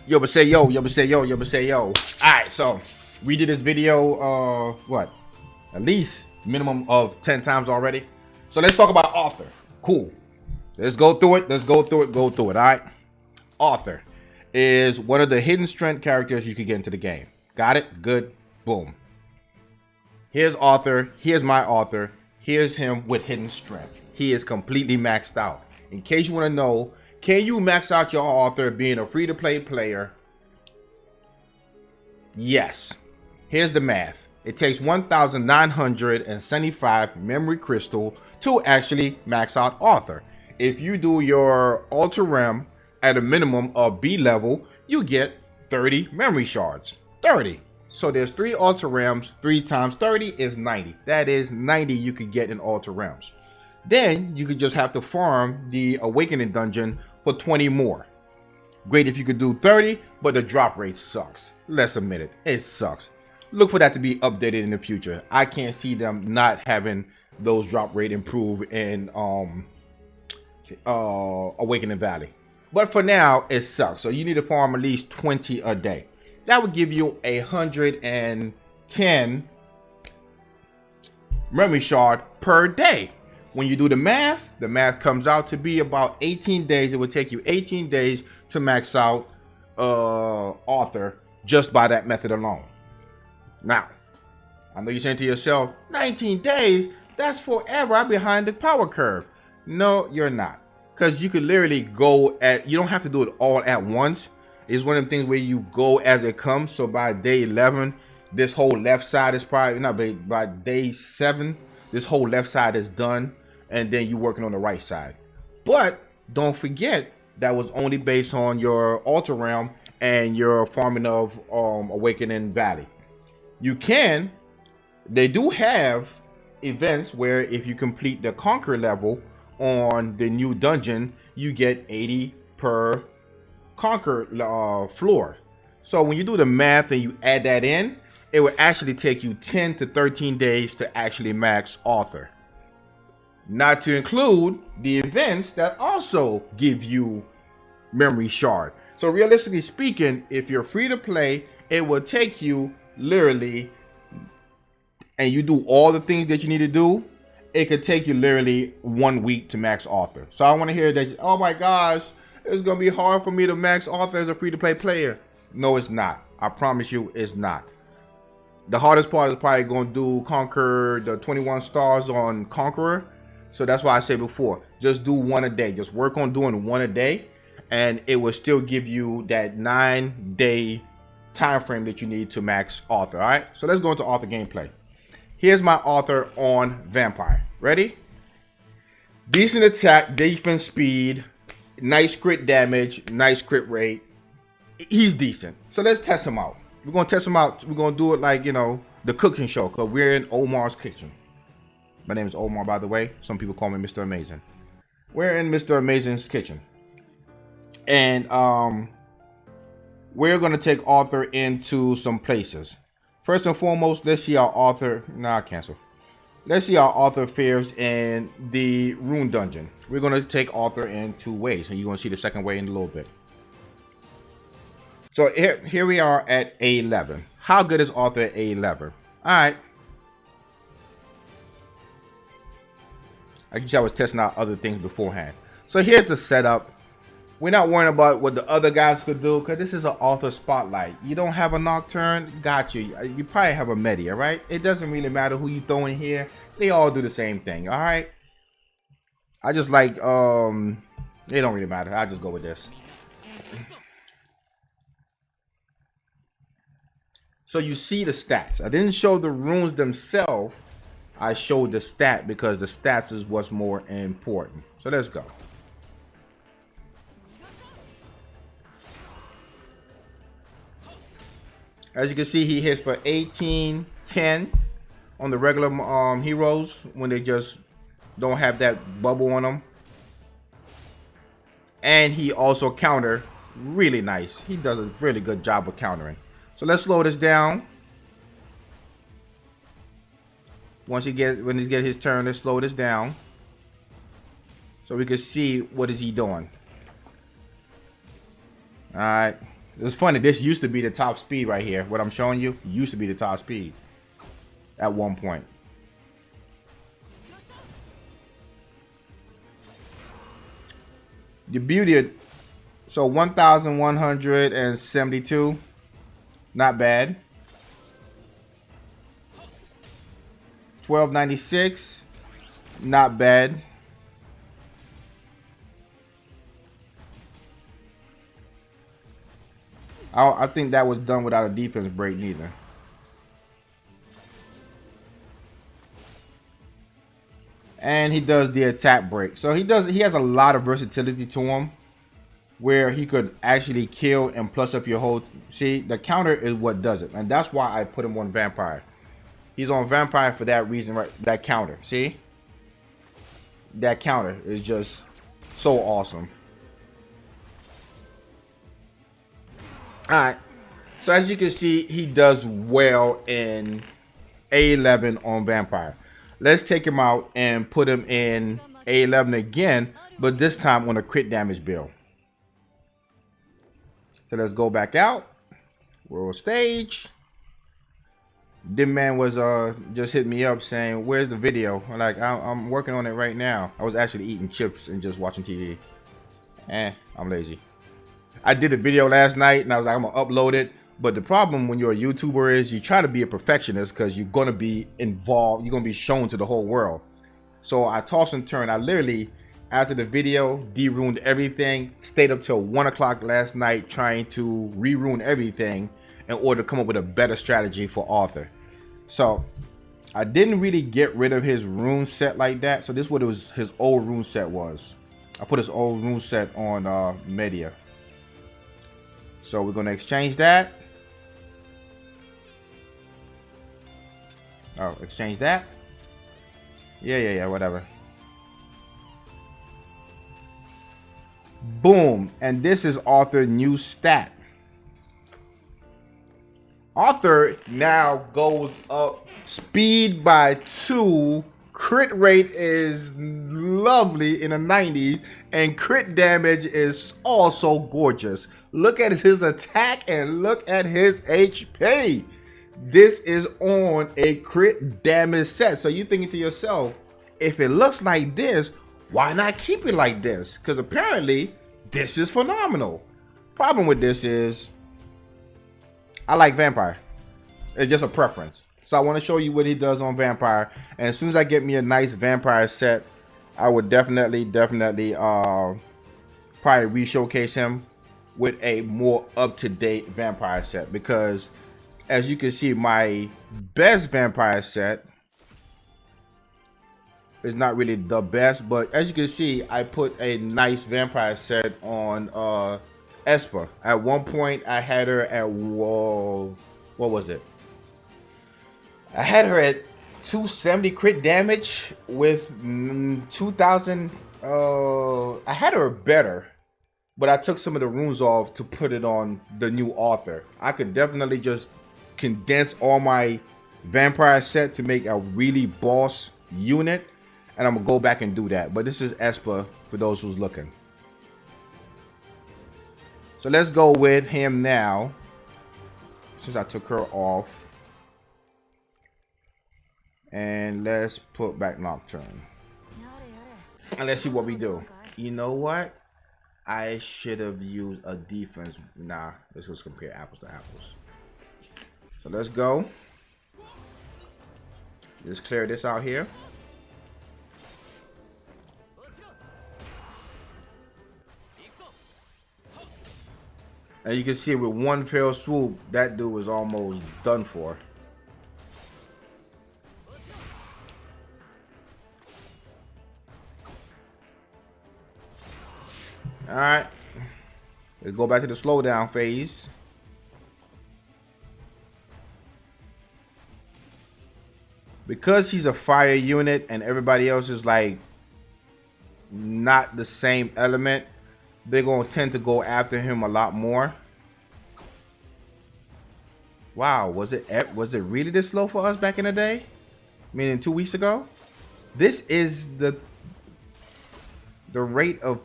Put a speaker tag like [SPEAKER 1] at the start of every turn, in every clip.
[SPEAKER 1] Yo, but say yo, yo, but say yo, yo, but say yo. Alright, so we did this video, what? At least minimum of 10 times already. So let's talk about Arthur. Cool. Let's go through it. Let's go through it. Go through it. Alright. Arthur is one of the hidden strength characters you can get into the game. Got it? Good. Boom. Here's Arthur. Here's my Arthur. Here's him with hidden strength. He is completely maxed out. In case you want to know, can you max out your Arthur being a free-to-play player? Yes. Here's the math. It takes 1,975 memory crystal to actually max out Arthur. If you do your Ultra Realm at a minimum of B level, you get 30 memory shards. 30. So there's 3 Ultra Realms. 3 times 30 is 90. That is 90 you could get in Ultra Realms. Then you could just have to farm the Awakening dungeon for 20 more. Great if you could do 30, but the drop rate sucks. Let's admit it. It sucks. Look for that to be updated in the future. I can't see them not having those drop rate improve in Awakening Valley. But for now, it sucks. So you need to farm at least 20 a day. That would give you 110 memory shard per day. When you do the math comes out to be about 18 days. It would take you 18 days to max out Arthur just by that method alone. Now, I know you're saying to yourself, 19 days? That's forever. I'm behind the power curve. No, you're not. Because you could literally go you don't have to do it all at once. It's one of the things where you go as it comes. So by day 11, this whole left side is probably, not by day 7, this whole left side is done. And then you're working on the right side. But don't forget, that was only based on your Ultra Realm and your farming of Awakening Valley. They do have events where if you complete the Conquer level on the new dungeon, you get 80 per Conquer floor. So when you do the math and you add that in, it will actually take you 10 to 13 days to actually max Arthur. Not to include the events that also give you memory shard. So realistically speaking, if you're free to play, it will take you literally, and you do all the things that you need to do, it could take you literally 1 week to max Arthur. So I want to hear that, oh my gosh, it's going to be hard for me to max Arthur as a free to play player. No, it's not. I promise you it's not. The hardest part is probably going to do conquer the 21 stars on Conqueror. So that's why I said before, just do 1 a day. Just work on doing 1 a day, and it will still give you that 9-day time frame that you need to max Arthur. All right, so let's go into Arthur gameplay. Here's my Arthur on Vampire. Ready? Decent attack, defense speed, nice crit damage, nice crit rate. He's decent. So let's test him out. We're going to test him out. We're going to do it like, you know, the cooking show, because we're in Omar's kitchen. My name is Omar, by the way. Some people call me Mr. Amazing. We're in Mr. Amazing's kitchen. And we're going to take Arthur into some places. First and foremost, let's see how Arthur... Nah, cancel. Let's see how Arthur fares in the rune dungeon. We're going to take Arthur in 2 ways. And you're going to see the second way in a little bit. So here we are at A11. How good is Arthur at A11? Alright. I guess I was testing out other things beforehand. So here's the setup. We're not worrying about what the other guys could do, because this is an Arthur spotlight. You don't have a Nocturne? Got you. You probably have a Media, right? It doesn't really matter who you throw in here. They all do the same thing, alright? I just like, it don't really matter. I'll just go with this. So you see the stats. I didn't show the runes themselves. I showed the stat because the stats is what's more important. So let's go. As you can see, he hits for 18, 10 on the regular heroes when they just don't have that bubble on them. And he also counter really nice. He does a really good job of countering. So let's slow this down. When he gets his turn, let's slow this down so we can see what is he doing. All right, It's funny, this used to be the top speed right here. What I'm showing you used to be the top speed at one point. The beauty of, so 1,172, not bad. 1296, not bad. I think that was done without a defense break neither. And he does the attack break. So he has a lot of versatility to him where he could actually kill and plus up your whole. See, the counter is what does it. And that's why I put him on Vampire. He's on Vampire for that reason, right? That counter. See? That counter is just so awesome. Alright. So as you can see, he does well in A11 on Vampire. Let's take him out and put him in A11 again, but this time on a crit damage build. So let's go back out. World stage. Dim man was just hit me up saying, "Where's the video?" I'm like, I'm working on it right now. I was actually eating chips and just watching TV. I'm lazy. I did a video last night and I was like, I'm gonna upload it. But the problem when you're a YouTuber is you try to be a perfectionist because you're gonna be involved, you're gonna be shown to the whole world. So I tossed and turned. I literally, after the video, de-ruined everything, stayed up till 1 o'clock last night trying to re-ruin everything in order to come up with a better strategy for Arthur. So I didn't really get rid of his rune set like that. So this is what his old rune set was. I put his old rune set on media. So we're gonna exchange that. Oh, exchange that. Yeah, whatever. Boom. And this is Arthur's new stat. Arthur now goes up speed by 2. Crit rate is lovely in the 90s. And crit damage is also gorgeous. Look at his attack and look at his HP. This is on a crit damage set. So you're thinking to yourself, if it looks like this, why not keep it like this? Because apparently this is phenomenal. Problem with this is I like Vampire. It's just a preference. So I want to show you what he does on Vampire. And as soon as I get me a nice Vampire set, I would definitely probably re-showcase him with a more up-to-date Vampire set. Because as you can see, my best Vampire set is not really the best, but as you can see, I put a nice Vampire set on Esper. At one point, I had her at, what was it? I had her at 270 crit damage with 2,000. I had her better, but I took some of the runes off to put it on the new Arthur. I could definitely just condense all my Vampire set to make a really boss unit, and I'm gonna go back and do that. But this is Esper for those who's looking. So let's go with him now, since I took her off. And let's put back Nocturne. And let's see what we do. You know what? I should have used a defense. Nah, let's just compare apples to apples. So let's go. Just clear this out here. And you can see with one fell swoop, that dude was almost done for. Alright. Let's go back to the slowdown phase. Because he's a fire unit and everybody else is like not the same element, they're going to tend to go after him a lot more. Wow, was it really this slow for us back in the day? Meaning 2 weeks ago? This is the rate of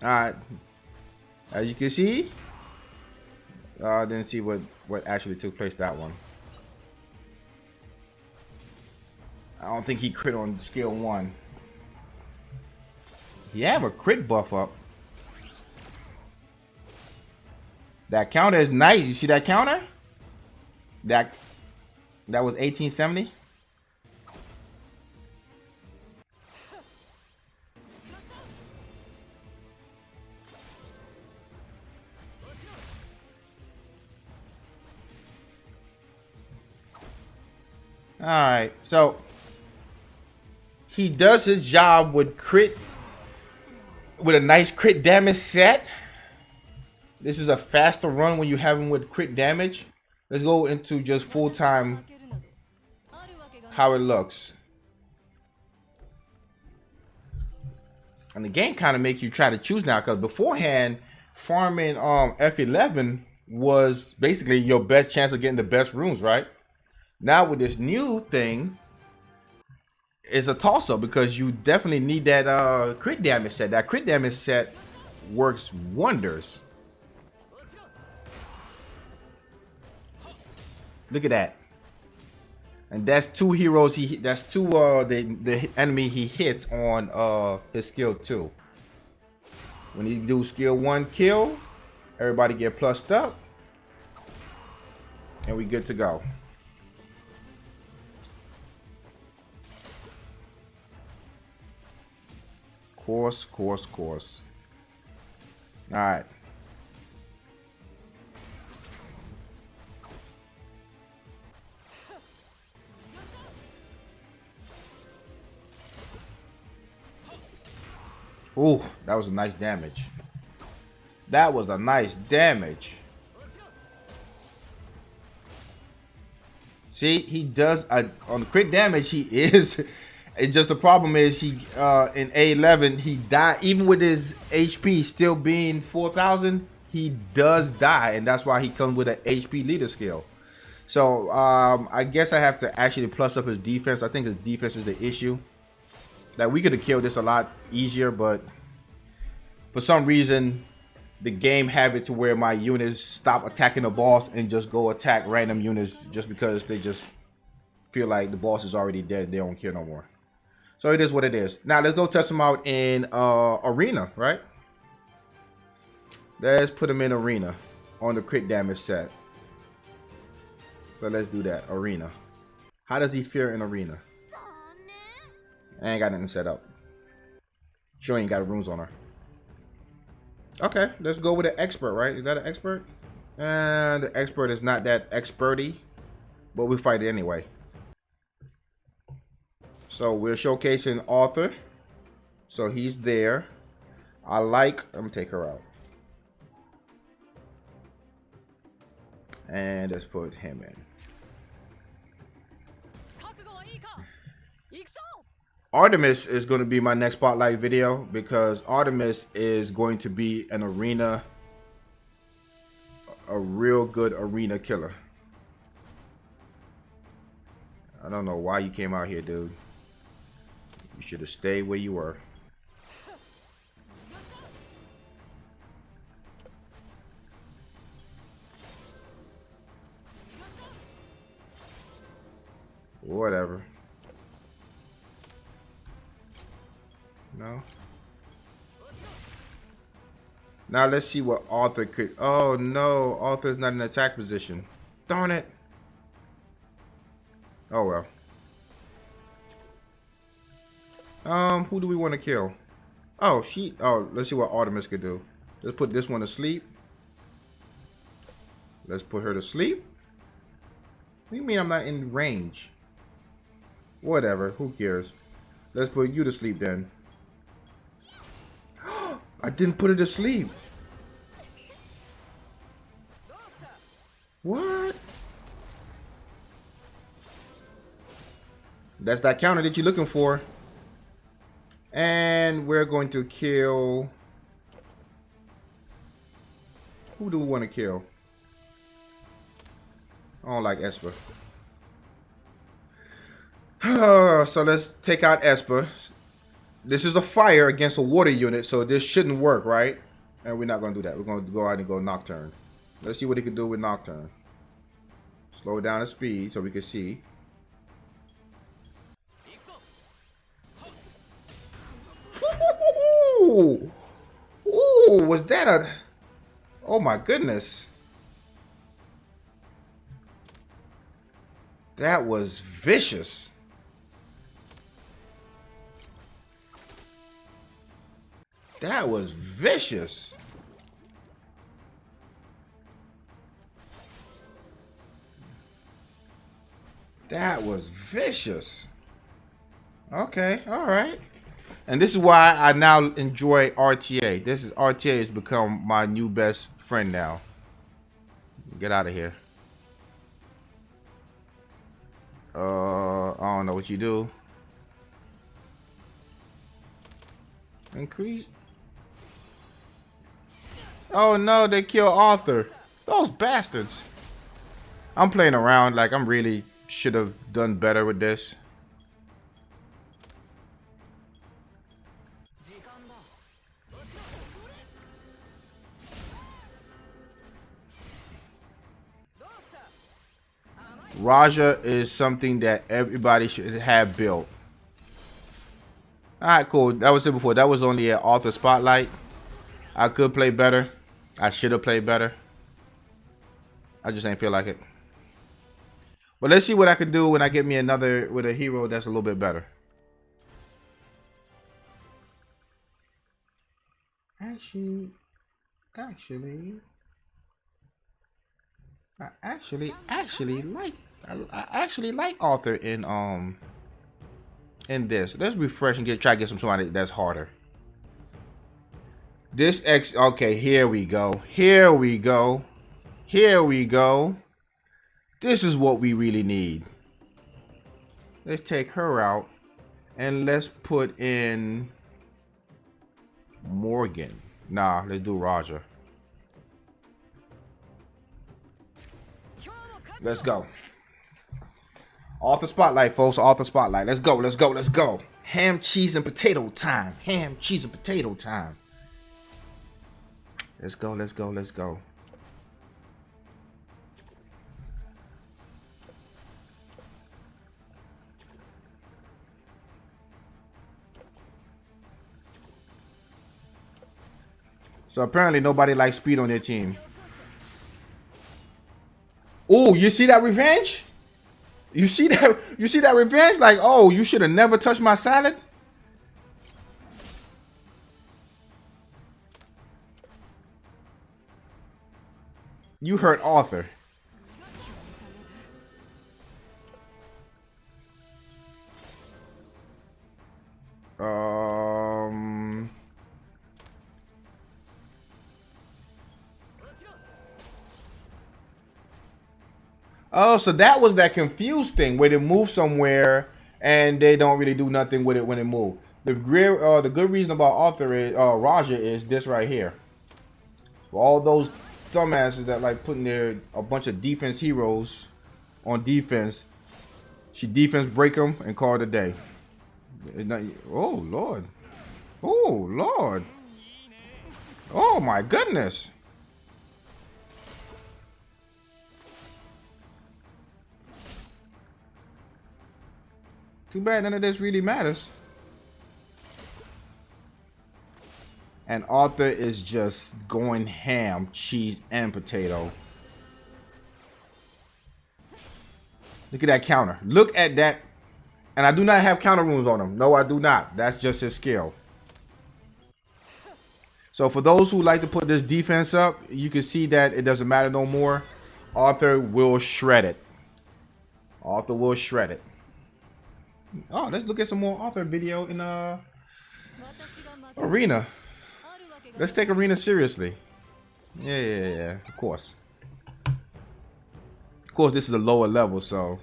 [SPEAKER 1] Alright. As you can see, I didn't see what actually took place that one. I don't think he crit on skill 1. He have a crit buff up. That counter is nice. You see that counter? That was 1870. All right, so he does his job with crit, with a nice crit damage set. This is a faster run when you have him with crit damage. Let's go into just full time how it looks. And the game kind of makes you try to choose now, because beforehand farming F11 was basically your best chance of getting the best runes, right? Now with this new thing, it's a toss-up because you definitely need that crit damage set. That crit damage set works wonders. Look at that. And that's 2 heroes that's 2 the enemy he hits on his skill 2. When he do skill 1 kill, everybody get plussed up. And we good to go. Course. Alright. Ooh, that was a nice damage. That was a nice damage. See, he does on the crit damage. He is. It's just the problem is he in A11 he died even with his HP still being 4,000. He does die, and that's why he comes with an HP leader skill. So I guess I have to actually plus up his defense. I think his defense is the issue. That we could have killed this a lot easier, but for some reason the game have it to where my units stop attacking the boss and just go attack random units just because they just feel like the boss is already dead. They don't care no more. So it is what it is. Now let's go test him out in arena, right? Let's put him in arena on the crit damage set. So let's do that. Arena. How does he fare in arena? I ain't got nothing set up. She ain't got runes on her. Okay, let's go with an expert, right? Is that an expert? And the expert is not that experty, but we fight it anyway. So we're showcasing Arthur. So he's there. I'm gonna take her out. And let's put him in. Artemis is going to be my next spotlight video because Artemis is going to be an arena, a real good arena killer. I don't know why you came out here, dude. You should have stayed where you were. Whatever. No. Now let's see what Arthur could. Oh no, Arthur's not in attack position. Darn it. Oh well. Who do we want to kill? Oh, let's see what Artemis could do. Let's put this one to sleep. Let's put her to sleep. What do you mean I'm not in range? Whatever, who cares? Let's put you to sleep then. I didn't put her to sleep. What? That's that counter that you're looking for. And we're going to kill... Who do we want to kill? I don't like Esper. So let's take out Esper. This is a fire against a water unit, so this shouldn't work, right? And we're not going to do that. We're going to go out and go Nocturne. Let's see what he can do with Nocturne. Slow down the speed so we can see. Ooh! Ooh, was that a... Oh my goodness. That was vicious. That was vicious. That was vicious. Okay, all right. And this is why I now enjoy RTA. RTA has become my new best friend now. Get out of here. I don't know what you do. Increase. Oh no, they kill Arthur. Those bastards. I'm playing around like I'm really should have done better with this. Raja is something that everybody should have built. Alright, cool. That was it before. That was only an Arthur spotlight. I could play better. I should have played better. I just ain't feel like it. But let's see what I can do when I get me another with a hero that's a little bit better. Actually, I actually like Arthur in this. Let's refresh and try to get somebody that's harder. This okay, here we go. Here we go. Here we go. This is what we really need. Let's take her out and let's put in Morgan. Nah, let's do Roger. Let's go. Author spotlight, folks. Author spotlight. Let's go. Let's go. Let's go. Ham, cheese, and potato time. Ham, cheese, and potato time. Let's go. Let's go. Let's go. So apparently nobody likes speed on their team. Oh, you see that revenge? You see that? You see that revenge? Like, oh, you should have never touched my salad. You hurt Arthur. Oh, so that was that confused thing where they move somewhere and they don't really do nothing with it when it moves. The good reason about Arthur is Raja is this right here. For all those dumbasses that like putting a bunch of defense heroes on defense, she defense break them and call it a day. Oh Lord, oh Lord, oh my goodness. Too bad none of this really matters. And Arthur is just going ham, cheese, and potato. Look at that counter. Look at that. And I do not have counter runes on him. No, I do not. That's just his skill. So for those who like to put this defense up, you can see that it doesn't matter no more. Arthur will shred it. Arthur will shred it. Oh, let's look at some more Arthur video in Arena. Let's take Arena seriously. Yeah, of course. Of course, this is a lower level, so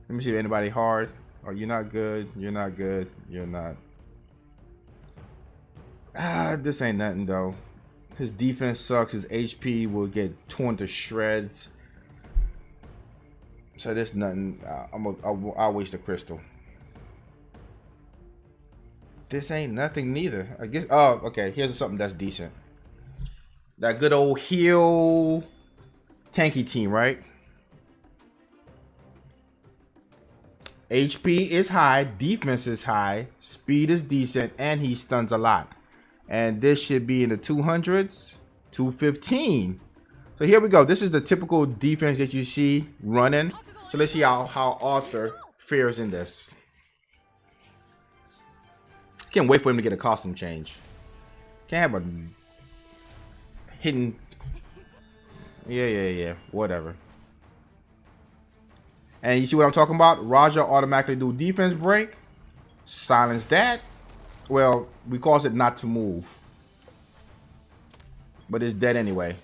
[SPEAKER 1] let me see if anybody hard. Oh, you're not good. You're not good. You're not. This ain't nothing though. His defense sucks. His HP will get torn to shreds. So there's nothing. I'll waste a crystal. This ain't nothing neither. I guess. Oh, okay. Here's something that's decent. That good old heal tanky team, right? HP is high, defense is high, speed is decent, and he stuns a lot. And this should be in the 200s, 215. So here we go. This is the typical defense that you see running. So let's see how Arthur fares in this. Can't wait for him to get a costume change. Can't have a hidden. Yeah. Whatever. And you see what I'm talking about? Raja automatically do defense break. Silence that. Well, we cause it not to move. But it's dead anyway.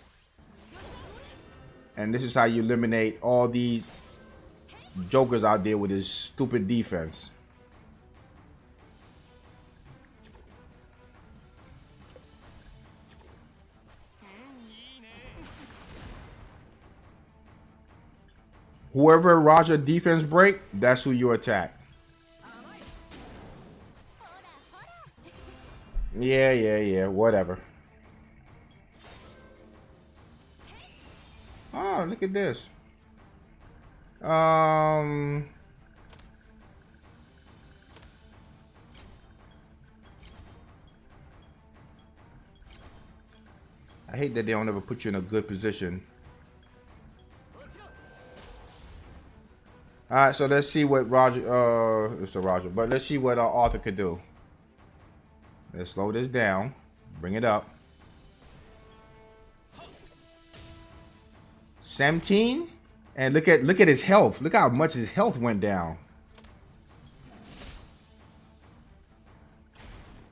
[SPEAKER 1] And this is how you eliminate all these jokers out there with his stupid defense. Whoever Raja defense break, that's who you attack. Yeah, whatever. Oh, look at this. I hate that they don't ever put you in a good position. All right, so let's see what Roger. It's a Roger, but let's see what Arthur could do. Let's slow this down. Bring it up. 17, and look at his health. Look how much his health went down.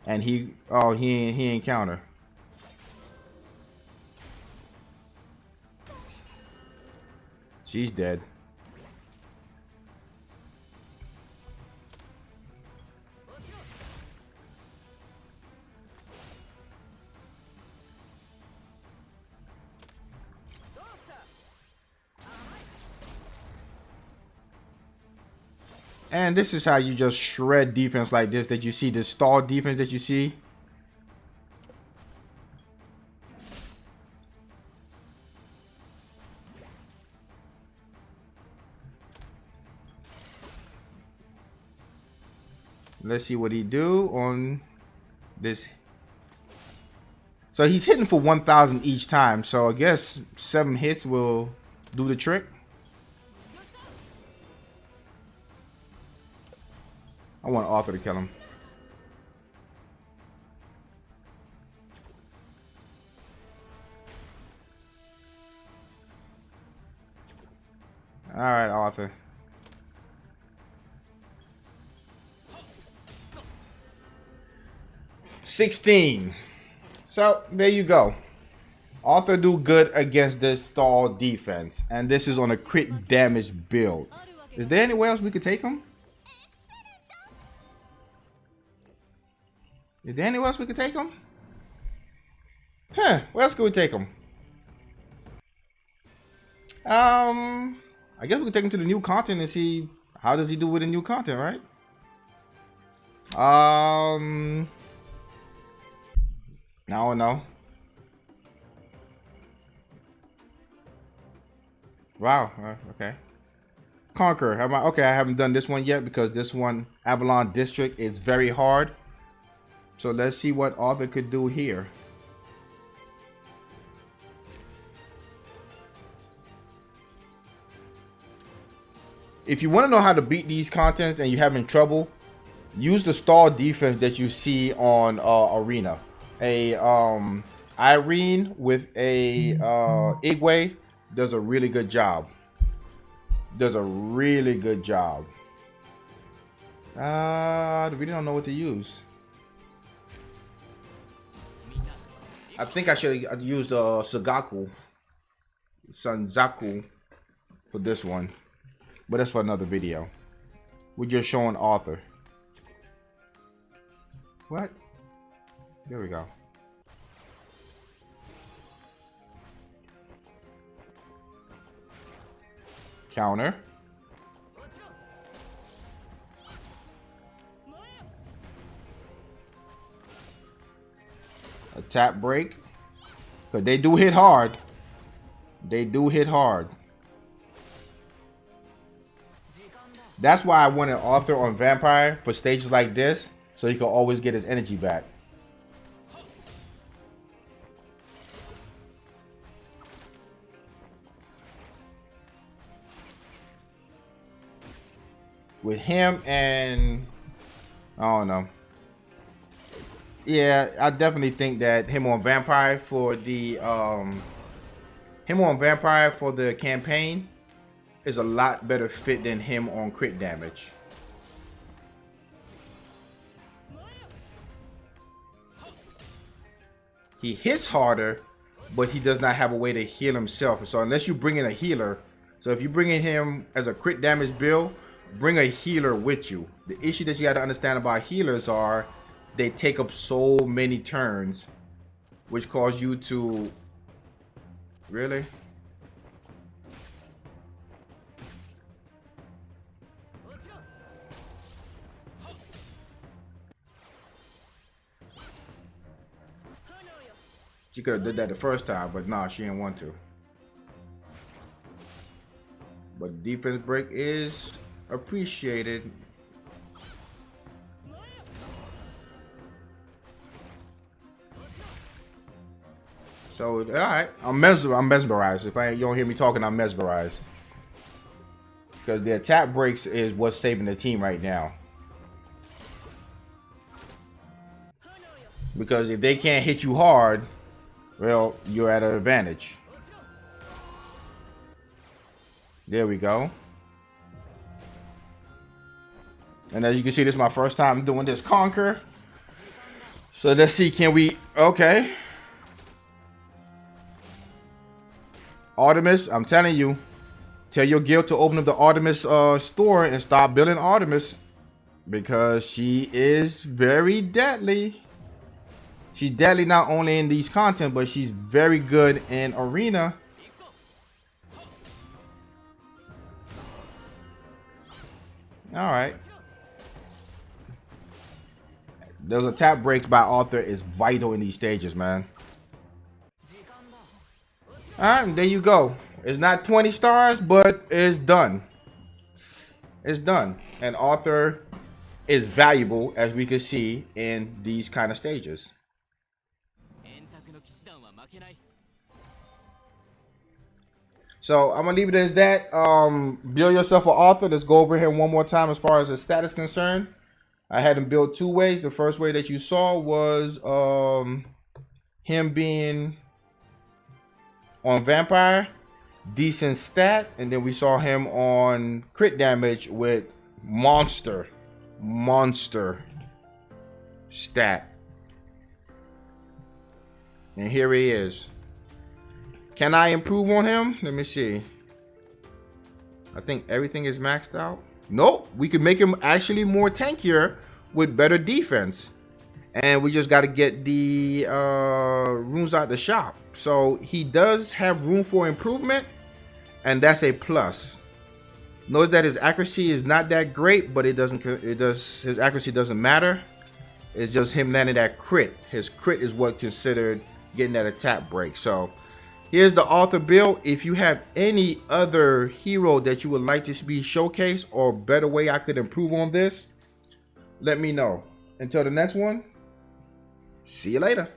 [SPEAKER 1] And he ain't counter. She's dead. And this is how you just shred defense like this. That you see this stall defense that you see. Let's see what he do on this. So he's hitting for 1,000 each time. So I guess 7 hits will do the trick. I want Arthur to kill him. All right, Arthur. $16. So there you go. Arthur do good against this stall defense, and this is on a crit damage build. Is there anywhere else we could take him? Is there anywhere else we could take him? Huh? Where else could we take him? I guess we could take him to the new content and see how does he do with the new content, right? I don't know. Wow. Okay. Conquer. Okay, I haven't done this one yet because this one, Avalon District, is very hard. So let's see what Arthur could do here. If you want to know how to beat these contents and you're having trouble, use the stall defense that you see on Arena. A Irene with a Igwe does a really good job. I really don't know what to use. I think I should have used Sanzaku for this one. But that's for another video. We're just showing Arthur. What? There we go. Counter. tap break. Because they do hit hard. They do hit hard. That's why I wanted Arthur on Vampire for stages like this, so he can always get his energy back. With him and I don't know. Yeah, I definitely think that him on Vampire for the campaign is a lot better fit than him on crit damage. He hits harder, but he does not have a way to heal himself. So unless you bring in a healer, so if you bring in him as a crit damage build, bring a healer with you. The issue that you got to understand about healers are they take up so many turns, which cause you to really. She could have did that the first time, but nah, she didn't want to. But defense break is appreciated. So, all right, I'm mesmerized. If you don't hear me talking, I'm mesmerized. Because the attack breaks is what's saving the team right now. Because if they can't hit you hard, well, you're at an advantage. There we go. And as you can see, this is my first time doing this conquer. So let's see, can we... Okay. Artemis, I'm telling you. Tell your guild to open up the Artemis store and start building Artemis. Because she is very deadly. She's deadly not only in these content, but she's very good in arena. All right. Those attack breaks by Arthur is vital in these stages, man. All right, there you go. It's not 20 stars, but it's done. It's done. And Arthur is valuable, as we can see in these kind of stages. So I'm gonna leave it as that. Build yourself an Arthur. Let's go over here one more time as far as the status concerned. I had him built two ways. The first way that you saw was him being on Vampire, decent stat, and then we saw him on crit damage with monster stat. And here he is. Can I improve on him? Let me see. I think everything is maxed out. Nope, we can make him actually more tankier with better defense. And we just got to get the runes out the shop. So he does have room for improvement, and that's a plus. Notice that his accuracy is not that great, but his accuracy doesn't matter. It's just him landing that crit. His crit is what considered getting that attack break. So here's the Arthur build. If you have any other hero that you would like to be showcased or better way I could improve on this, let me know. Until the next one, see you later.